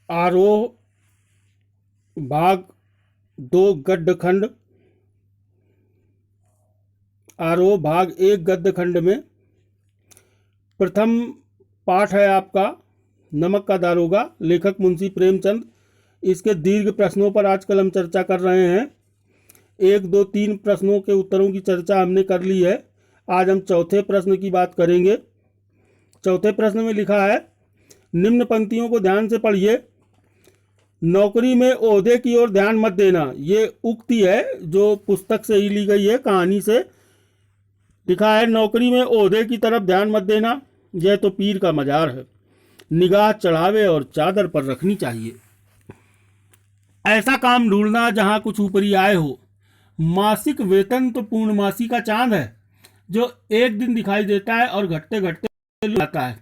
आरोह भाग 2 गद्य खंड। आरोह भाग 1 गद्य खंड में प्रथम पाठ है आपका नमक का दारोगा, लेखक मुंशी प्रेमचंद। इसके दीर्घ प्रश्नों पर आजकल हम चर्चा कर रहे हैं। 1, 2, 3 प्रश्नों के उत्तरों की चर्चा हमने कर ली है। आज हम चौथे प्रश्न की बात करेंगे। चौथे प्रश्न में लिखा है, निम्न पंक्तियों को ध्यान से पढ़िए। नौकरी में ओहदे की ओर ध्यान मत देना, ये उक्ति है जो पुस्तक से ही ली गई है, कहानी से। लिखा है, नौकरी में ओहदे की तरफ ध्यान मत देना, यह तो पीर का मजार है। निगाह चढ़ावे और चादर पर रखनी चाहिए। ऐसा काम ढूंढना जहां कुछ ऊपरी आय हो। मासिक वेतन तो पूर्णमासी का चांद है जो एक दिन दिखाई देता है और घटते घटते जाता है।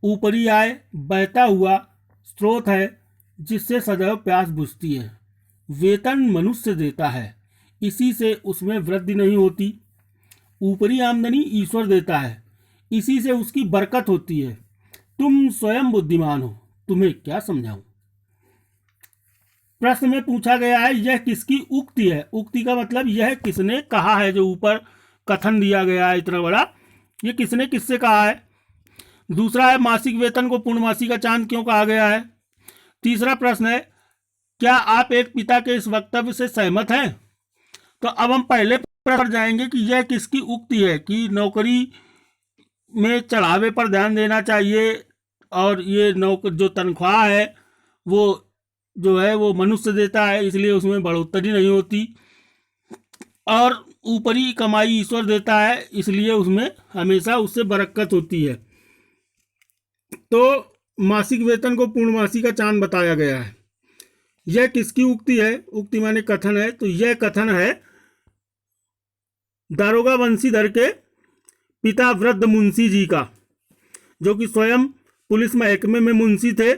ऊपरी आय बहता हुआ स्रोत है जिससे सदैव प्यास बुझती है। वेतन मनुष्य देता है, इसी से उसमें वृद्धि नहीं होती। ऊपरी आमदनी ईश्वर देता है, इसी से उसकी बरकत होती है। तुम स्वयं बुद्धिमान हो, तुम्हें क्या समझाऊं। प्रश्न में पूछा गया है, यह किसकी उक्ति है। उक्ति का मतलब यह किसने कहा है। जो ऊपर कथन दिया गया है इतना बड़ा, यह किसने किससे कहा है। दूसरा है, मासिक वेतन को पूर्णमासी का चांद क्यों कहा गया है। तीसरा प्रश्न है, क्या आप एक पिता के इस वक्तव्य से सहमत हैं। तो अब हम पहले प्रश्न पर जाएंगे कि यह किसकी उक्ति है कि नौकरी में चढ़ावे पर ध्यान देना चाहिए और ये नौकर जो तनख्वाह है वो जो है वो मनुष्य देता है, इसलिए उसमें बढ़ोतरी नहीं होती। और ऊपरी कमाई ईश्वर देता है, इसलिए उसमें हमेशा उससे बरकत होती है। तो मासिक वेतन को पूर्णमासी का चांद बताया गया है। यह किसकी उक्ति है। उक्ति माने कथन है। तो यह कथन है दारोगा बंशीधर के पिता वृद्ध मुंशी जी का, जो कि स्वयं पुलिस महकमे में मुंशी थे।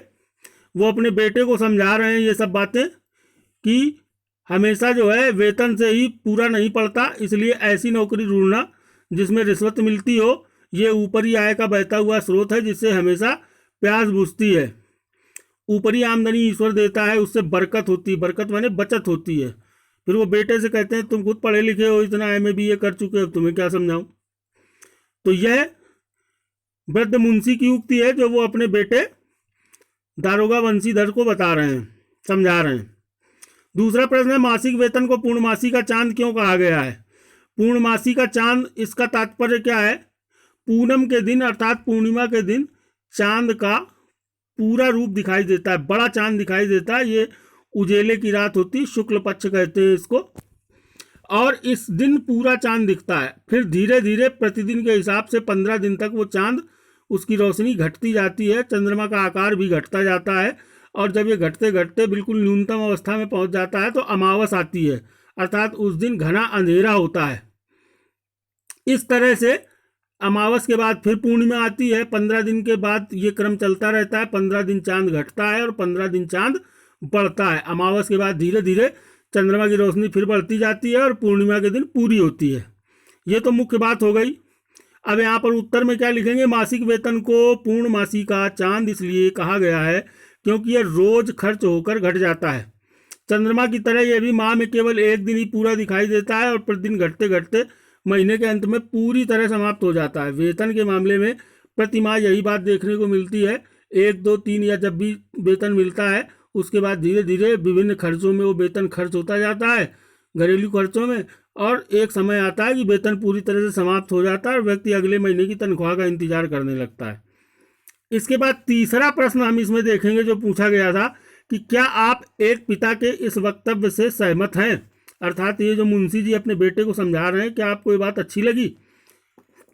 वो अपने बेटे को समझा रहे हैं ये सब बातें कि हमेशा जो है वेतन से ही पूरा नहीं पड़ता, इसलिए ऐसी नौकरी ढूंढना जिसमें रिश्वत मिलती हो। ये ऊपरी आय का बहता हुआ स्रोत है जिससे हमेशा प्यास बुझती है। ऊपरी आमदनी ईश्वर देता है, उससे बरकत होती है। बरकत माने बचत होती है। फिर वो बेटे से कहते हैं, तुम खुद पढ़े लिखे हो, इतना एमए बीए कर चुके हो, तुम्हें क्या समझाऊं। तो यह वृद्ध मुंशी की उक्ति है जो वो अपने बेटे दारोगा बंशीधर को बता रहे हैं, समझा रहे हैं। दूसरा प्रश्न है, मासिक वेतन को पूर्णमासी का चांद क्यों कहा गया है। पूर्णमासी का चांद, इसका तात्पर्य क्या है। पूनम के दिन अर्थात पूर्णिमा के दिन चांद का पूरा रूप दिखाई देता है, बड़ा चांद दिखाई देता है। ये उजेले की रात होती, शुक्ल पक्ष कहते हैं इसको, और इस दिन पूरा चांद दिखता है। फिर धीरे धीरे प्रतिदिन के हिसाब से 15 दिन तक वो चांद, उसकी रोशनी घटती जाती है। चंद्रमा का आकार भी घटता जाता है, और जब ये घटते घटते बिल्कुल न्यूनतम अवस्था में पहुंच जाता है तो अमावस आती है, अर्थात उस दिन घना अंधेरा होता है। इस तरह से अमावस के बाद फिर पूर्णिमा आती है। 15 दिन के बाद ये क्रम चलता रहता है। 15 दिन चांद घटता है और 15 दिन चांद बढ़ता है। अमावस के बाद धीरे धीरे चंद्रमा की रोशनी फिर बढ़ती जाती है और पूर्णिमा के दिन पूरी होती है। ये तो मुख्य बात हो गई। अब यहाँ पर उत्तर में क्या लिखेंगे, मासिक वेतन को पूर्णमासी का चांद इसलिए कहा गया है क्योंकि यह रोज खर्च होकर घट जाता है। चंद्रमा की तरह यह भी माह में केवल एक दिन ही पूरा दिखाई देता है और प्रतिदिन घटते घटते महीने के अंत में पूरी तरह समाप्त हो जाता है। वेतन के मामले में प्रति माह यही बात देखने को मिलती है। 1, 2, 3 या जब भी वेतन मिलता है उसके बाद धीरे धीरे विभिन्न खर्चों में वो वेतन खर्च होता जाता है, घरेलू खर्चों में, और एक समय आता है कि वेतन पूरी तरह से समाप्त हो जाता है और व्यक्ति अगले महीने की तनख्वाह का इंतजार करने लगता है। इसके बाद तीसरा प्रश्न हम इसमें देखेंगे जो पूछा गया था कि क्या आप एक पिता के इस वक्तव्य से सहमत हैं। अर्थात ये जो मुंशी जी अपने बेटे को समझा रहे हैं, क्या आपको ये बात अच्छी लगी।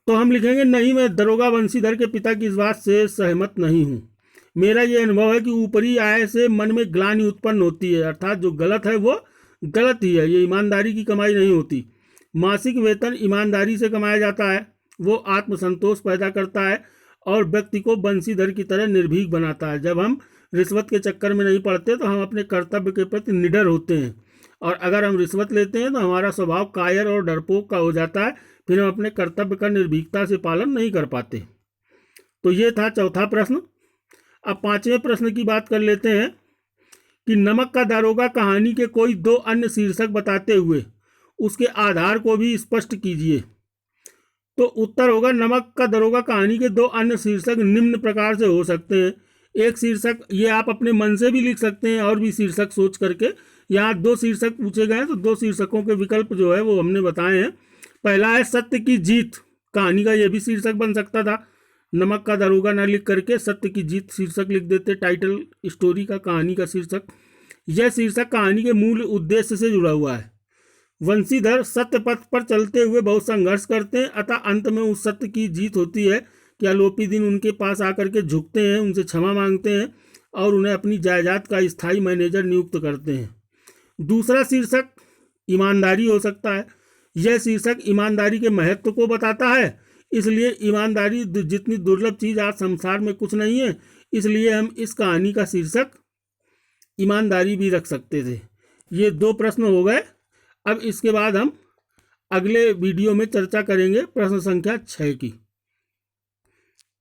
तो हम लिखेंगे, नहीं, मैं दारोगा बंशीधर के पिता की इस बात से सहमत नहीं हूँ। मेरा ये अनुभव है कि ऊपरी आय से मन में ग्लानि उत्पन्न होती है, अर्थात जो गलत है वो गलत ही है, ये ईमानदारी की कमाई नहीं होती। मासिक वेतन ईमानदारी से कमाया जाता है, वो आत्मसंतोष पैदा करता है और व्यक्ति को बंशीधर की तरह निर्भीक बनाता है। जब हम रिश्वत के चक्कर में नहीं पड़ते तो हम अपने कर्तव्य के प्रति निडर होते हैं, और अगर हम रिश्वत लेते हैं तो हमारा स्वभाव कायर और डरपोक का हो जाता है। फिर हम अपने कर्तव्य का निर्भीकता से पालन नहीं कर पाते। तो ये था चौथा प्रश्न। अब पांचवें प्रश्न की बात कर लेते हैं। कि नमक का दरोगा कहानी के कोई दो अन्य शीर्षक बताते हुए उसके आधार को भी स्पष्ट कीजिए। तो उत्तर होगा नमक का दरोगा कहानी के दो अन्य शीर्षक निम्न प्रकार से हो सकते हैं। एक शीर्षक ये आप अपने मन से भी लिख सकते हैं और भी शीर्षक सोच करके। यहाँ दो शीर्षक पूछे गए हैं तो दो शीर्षकों के विकल्प जो है वो हमने बताए हैं। पहला है सत्य की जीत, कहानी का ये भी शीर्षक बन सकता था, नमक का दरोगा ना लिख करके सत्य की जीत शीर्षक लिख देते, टाइटल स्टोरी का, कहानी का शीर्षक। यह शीर्षक कहानी के मूल उद्देश्य से जुड़ा हुआ है। वंशीधर सत्य पथ पर चलते हुए बहुत संघर्ष करते हैं, अतः अंत में उस सत्य की जीत होती है कि आलोपी दिन उनके पास आकर के झुकते हैं, उनसे क्षमा मांगते हैं और उन्हें अपनी जायदाद का स्थायी मैनेजर नियुक्त करते हैं। दूसरा शीर्षक ईमानदारी हो सकता है। यह शीर्षक ईमानदारी के महत्व को बताता है, इसलिए ईमानदारी जितनी दुर्लभ चीज़ आज संसार में कुछ नहीं है, इसलिए हम इस कहानी का शीर्षक ईमानदारी भी रख सकते थे। ये दो प्रश्न हो गए। अब इसके बाद हम अगले वीडियो में चर्चा करेंगे प्रश्न संख्या 6 की।